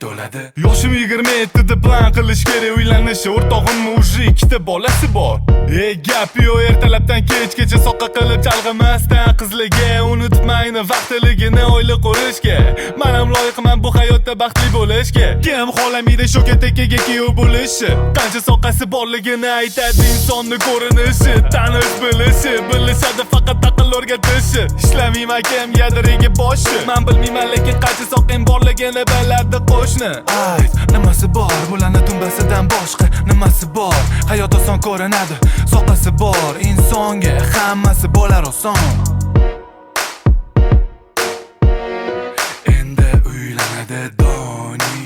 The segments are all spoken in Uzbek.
to'ladi. Yoshim 27 plan qilish kerak uylanish. O'rtog'im уже ikkita bolasi bor. Gap yo'q, ertalabdan kechgacha soqqa qilib chalg'imasdan qizlarga unutmayni vaqtligini o'ylab ko'rishga. Men ham loyiqman bu hayotda baxtli bo'lishga. Kim xohlamaydi shu ketagiga kuyov bo'lishi? Qancha soqasi borligini aytadi insonni ko'rinishi, tanish bilishi, bilishadi faqat aql o'rgatishi. Ishlamayman kim yadiriga boshi. Men bilmayman lekin qancha soqim borligini biladi qo'shni. Ayt, nimasi bor bularni tumbasidan boshqa? Nimasi bor? Hayot oson ko'rinadi. Soqasi bor insonga hammasi bo'lar oson. Endi uylanadi Doni.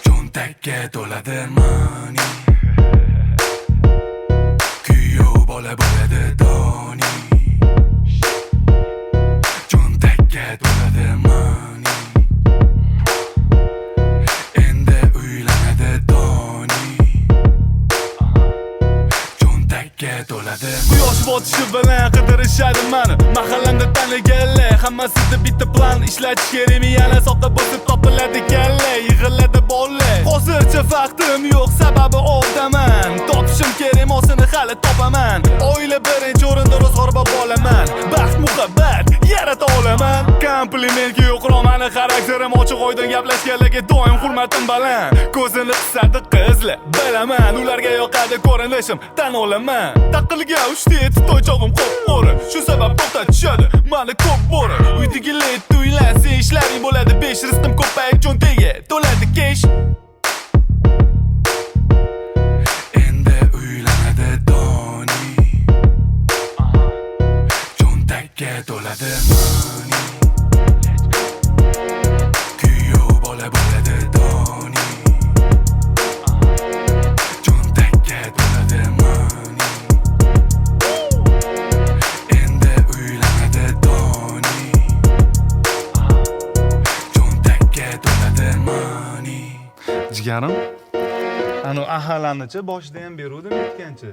Cho'ntakka to'ladi money. Kuyov bola bo'ladi Doni. Cho'ntakka to'ladi money. Endi uylanadi Doni. Cho'ntakka to'ladi. Quyosh botishi bilan qidirishadi meni. Mahallamda taniganlar hammasida bitta plan ishlatish kerakmi? Yana soqqa bosib topiladi kalla, yig'iladi bolla. Hozircha vaqtim yo'q, sababi ovdaman. Topishim kerak, osini hali topaman. Oila birinchi o'rinda, ro'zg'or olaman. Baxt muhabbat yarata olaman. Komplimentga yo'qroq meni xarakterim ochiq oydin gaplashganlarga doim hurmatim baland. Ko'zini qisadi qizlar, bilaman ularga yoqadi ko'rinishim, tan olaman. Taqilga uchta to'ychog'im qo'pqori. Shu sabab to'xtatishadi meni ko'p bo'ri. Uydagilar to'ylansa ishlaring bo'ladi, 5 rizqim ko'payib cho'ntaga to'ladi kesh. Endi uylanadi Doni. Cho'ntakka to'ladi money. Kuyov bola bo'ladi Doni. Cho'ntakka to'ladi money. Endi uylanadi Doni. Cho'ntakka to'ladi money. Jigarim, anu ahalanicha boshida ham beruvdim aytgancha.